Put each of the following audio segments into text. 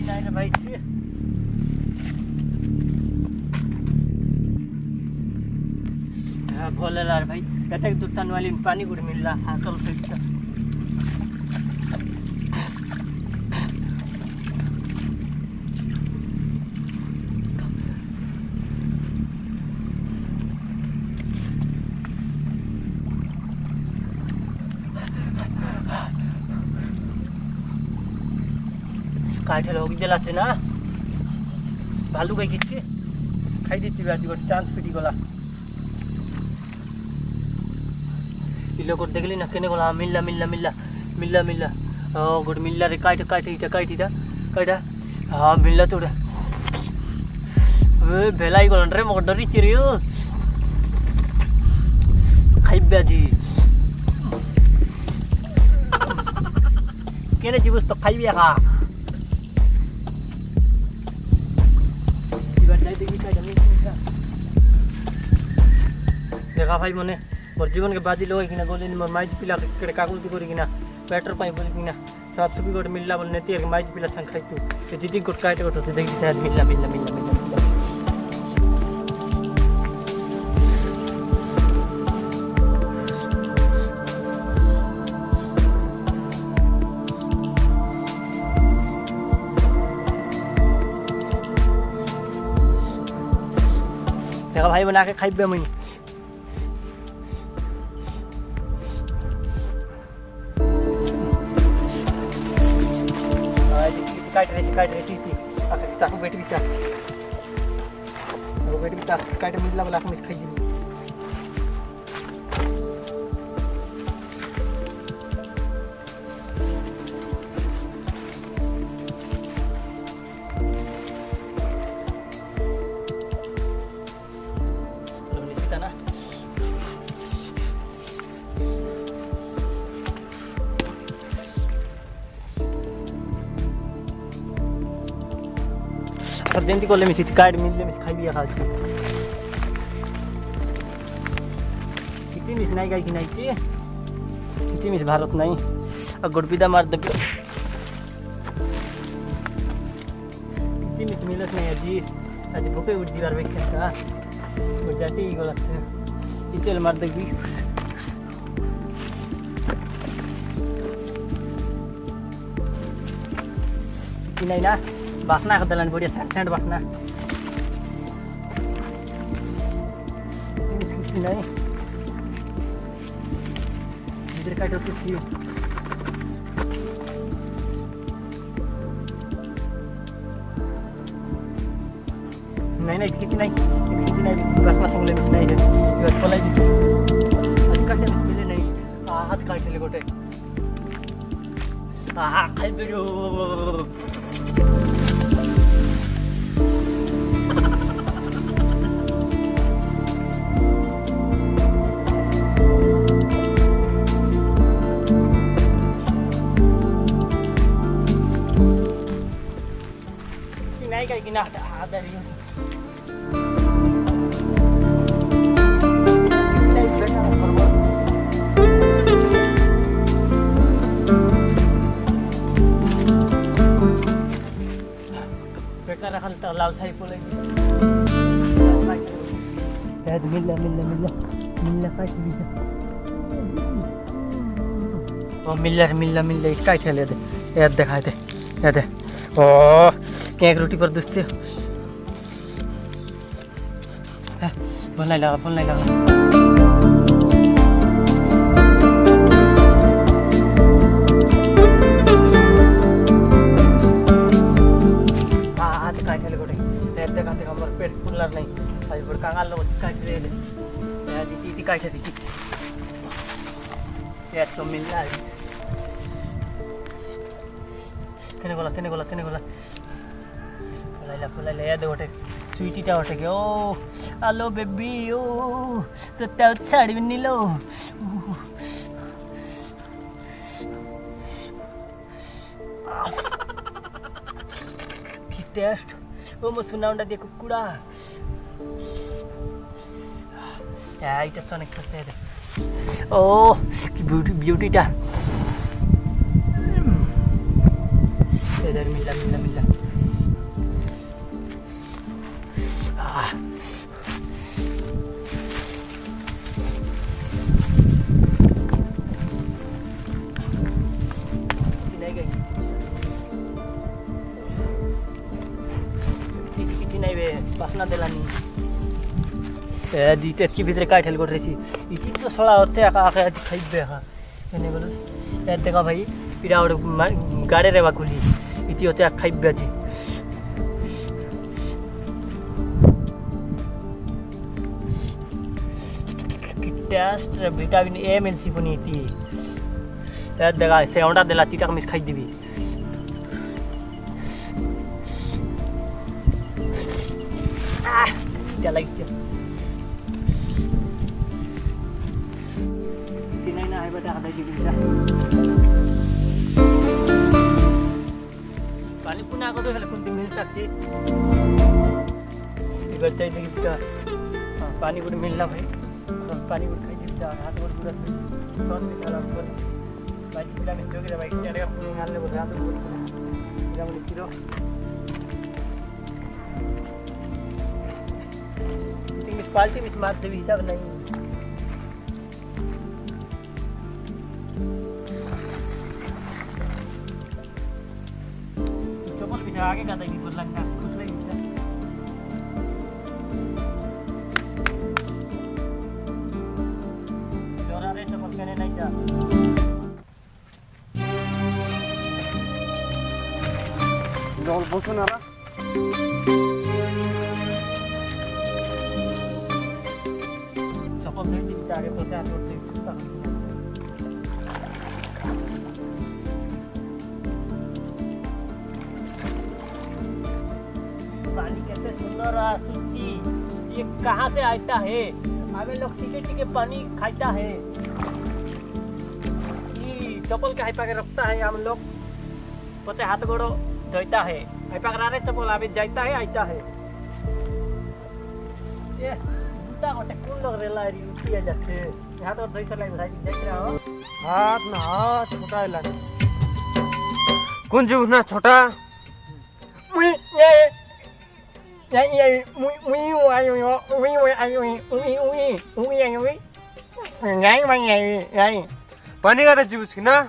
नहीं भाई भोले लार भाई कहते दुतान वाली पानी गुड़ मिल रहा हाँ चल सकता काठे होगी जलाचे ना भालू गई किच्छे खाई देती आज गोटे चांस पिटी गला इलो को देखली ना केने गला मिलला मिलला मिलला मिलला मिलला गोटे मिलला रे काट काट इटा काटा हाँ मिलला तोड़े भेलाई गलन रे मग डरी चिरियो खाई बाजी केने जीवस तो खाई बिया खा देखा भाई मने मोर जीवन के बाजी लगे गले मोर माइज पिला काकुलती करना बैटर पाई बोलिकिना साफ सुफी गोटे मिलला बोले तीर माइज पिला संग खाई तू दीदी गोटे काटे गोटे देखी मिलला मिलला मिलला मिलला देखा भाई बना के खाई मुई काट रही थी चाकू बैठ भी काट मिलला वाला मिस खाई दी जयंती को मिस काट मिलले मिस खाई बिया खाची किती मिस नाही काय की नाही ती किती मिस भारत नाही गुडबिदा मार दे किती मिस मिलत नाही आज भूखे उठ दीवार बैठ का उठ जाती ही गलत से इतेल मार दे की नहीं ना बासना का दलान बढ़िया सेंट बासना नहीं इधर काट होती थी नहीं किसी नहीं बासना संगले मिस नहीं है बस पलाई दी आज काटे मिस मिले नहीं हाथ काट ले गोटे खाई बेरो kayak gini ada nih. Bersara kan terlalu saya pulai. Ya, milla kayak bisa. Oh, milla kayak chale deh. Ya, दिखाए दे. Ya deh. Oh, क्या रोटी पर दुस्ते फोन नहीं लगा आज काटे गोटे देखा हमारे पेट फुलर नहीं आज गोटे कांगाल लोग काट रहे आज दीदी काटे दी पेट तो मिल रहा है केने गोला फुलाइला याद गोटे स्वीटीटा गोटे कि ओ हेलो बेबी ओ तो छाड़ी लो कि टेस्ट ओ मो सुना दे कुकुड़ा इटा चने Oh, beauty টা इधर मिला मिला मिला नहीं गई नहीं बे बासना दिलानी दी तेज की भीतर काय ठेल कर रही इतनी तो सड़ा होते आका आका खाई बे हा कहने बोलो यार देखा भाई पिरा और गाड़े रे बाकुली इतनी होते आका खाई बे जी टेस्ट विटामिन ए मिलसी पुनी इतनी यार देखा से औंडा दिला चीटा का मिस खाई दी भी क्या लाइक क्या ना है बता आधा जी बिल्ला पानी पुना को तो हल्कुन दिन मिल सकती इधर चाहिए कि क्या पानी पूरी मिलना भाई पानी पूरी खाई जी जा हाथ और पूरा स्वाद में सारा ऊपर बाजी पिला में जो कि भाई चढ़ेगा पूरे हाल में बता दो पूरा मुझे किलो इतनी पार्टी में स्मार्ट से भी हिसाब नहीं आगे का नहीं बोल लगता कुछ नहीं है जोरा रे चमक करने नहीं जा डॉल बसो ना चप्पल नहीं दी आगे तो चार रोटी पानी कैसे सुंदर सूची ये कहाँ से आता है हमें लोग टीके टीके पानी खाता है ये चप्पल के हाइपा के रखता है हम लोग पते हाथ गोड़ो धोता है हाइपा करा रहे चप्पल अभी जाता है आता है ये जूता को टेकून लोग रेला है रुकी है जाते यहाँ तो धोई सलाई भाई देख रहा हो हाथ ना हाथ छोटा है कौन जो ना छोटा पानी का जूस की ना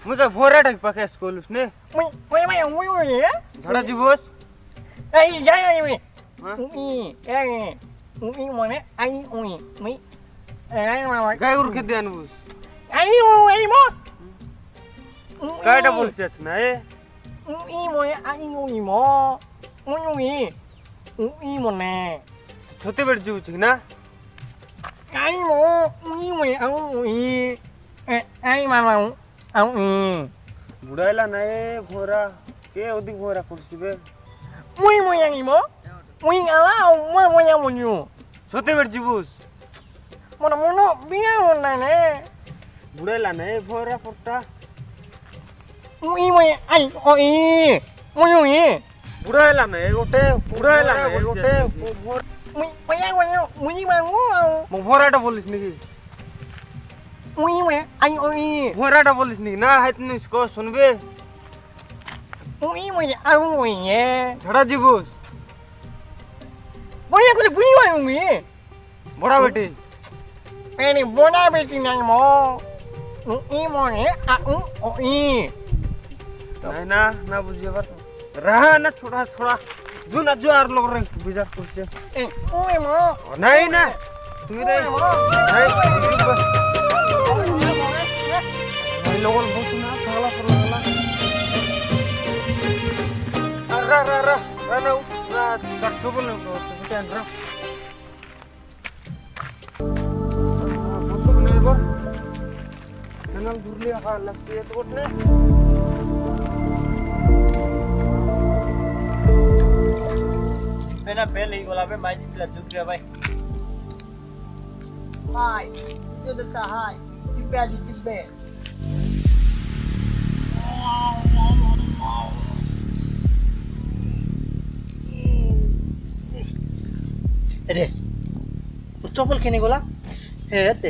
मुझे भोरा ढक पके स्कूल उसने झड़ा जूस गाय उर के देन बूस कायटा बोलছিস না এ छोटे बेट जूच ना बुढ़ाइला ना ए भोरा के ओदी भोरा करছিবে छोटे बेट जूस बुढ़ाइला ना ए भोरा पट्टा बुढ़ाइला ना ए गोटे बुढ़ाइला ना ए गोटे मग भोराटा बोलिस निकी भोराटा बोलिस निकी ना हात निसको सुनबे झड़ा जीबूस बड़ा बेटी बड़ा बेटी नहीं मो नहीं ना ना बुझिए बात रहा ना छोड़ा छोड़ा जो ना जो आर लोग रे बिजार करछे नहीं ना तुम नहीं नहीं लोगन बहुत ना थाला पर लगा रा रा रा ना कर चुप न तो क्या रा बुसुक नहीं बो नंग दुरली आका लगती है तो कोटने मेरा पहले ही बोला मैं माइजी पिला झुक गया भाई हाय जो देता हाय चिप्पे आजी चिप्पे রে চপল কিনে গলা তে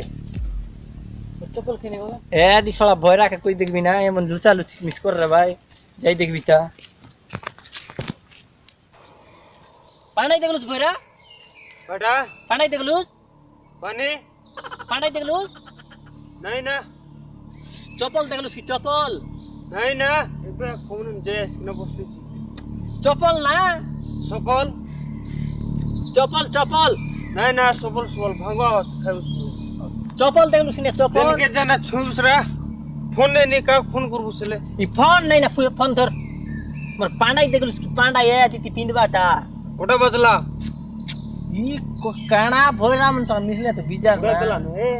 চপল কিনে গলা দি শালা ভয় রাখে কই দেখবি না এমন লুচালুচি মিস কর রে ভাই যাই দেখবি তা পানাই দেখলুস ভয়রা কটা পানাই দেখলুস পানি পানাই দেখলুস নাই না চপল দেখলুস কি চপল নাই না এবে কোন জেস না বসলি চপল না সকল চপল চপল নাই না সকল সকল ভাঙবা খাইস চপল দেখলুস না চপল কে জানা ছুসরা ফোন নে কা ফোন করবুসলে ই ফোন নাই না ফোন ধর মোর পানাই দেখলুস কি পান্ডা এ দিতি পিনবাটা ওটা বজলা ই কানা ভয়রা মন সব মিশলে তো বিজার বেদলা এ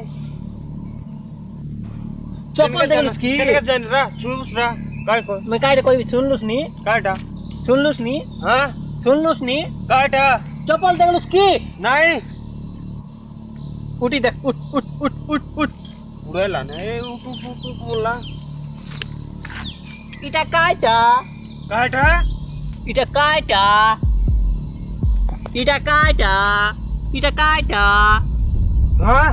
চপল দেখলুস কি কেনে জান রা ছুসরা काय को मैं काय रे कोई सुनलुस नी काटा सुनलुस नी हां सुनलुस नी काटा चपल देखलुस की नहीं उठी देख उठ उठ उठ उठ उठ उड़ेला ने उठ उठ उठ बोला इटा काटा काटा इटा काटा इटा काटा इटा काटा हां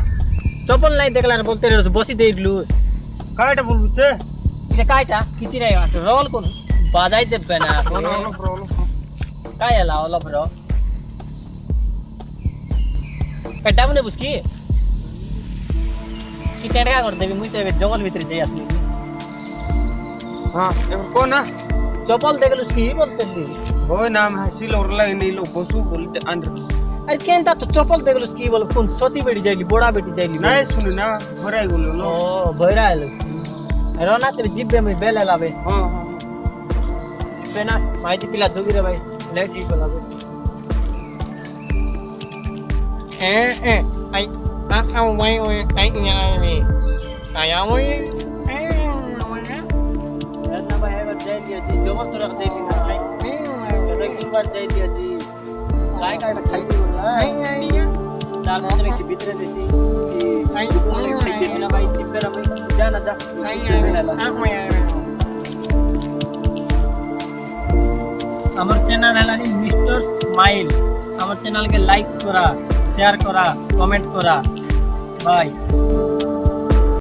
चपल नहीं देखला बोलते रे बसी देखलु काटा बोलुचे इटा काटा किची रे रोल कोन बाजाई देबे ना प्रॉब्लम काय आला ओला ब्रो कटा मने बुसकी की टेडा कर देबी मुई ते जंगल भीतर जाई असली हां एबर कोन ना चपल देखलुस की बोलते ली होय नाम हसिल ओरला नी लो बसु बोलते अंदर अरे केनता तो चपल देखलुस की बोल कोन सती बेटी जाइली बोड़ा बेटी जाइली नहीं सुन ना भराई गेलो लो ओ भइरा आलो रोना ते जिब्बे में बेला लावे हां हां पेना माहिती पिला दोगी रे भाई लेट ही बोला ए आई आ वई ओए आई न्या में आया वई ना भाई एवर जाई दिया जी जो मत रख दे ना आई कदा की बार जाई दिया जी काय काय खाई दी बोला दाल में से भीतर देसी आई खाई दे ना भाई जिब्बे रे भाई जा ना जा আমার চ্যানেল হলানি মিস্টার স্মাইল আমার চ্যানেলকে লাইক করা শেয়ার করা কমেন্ট করা বাই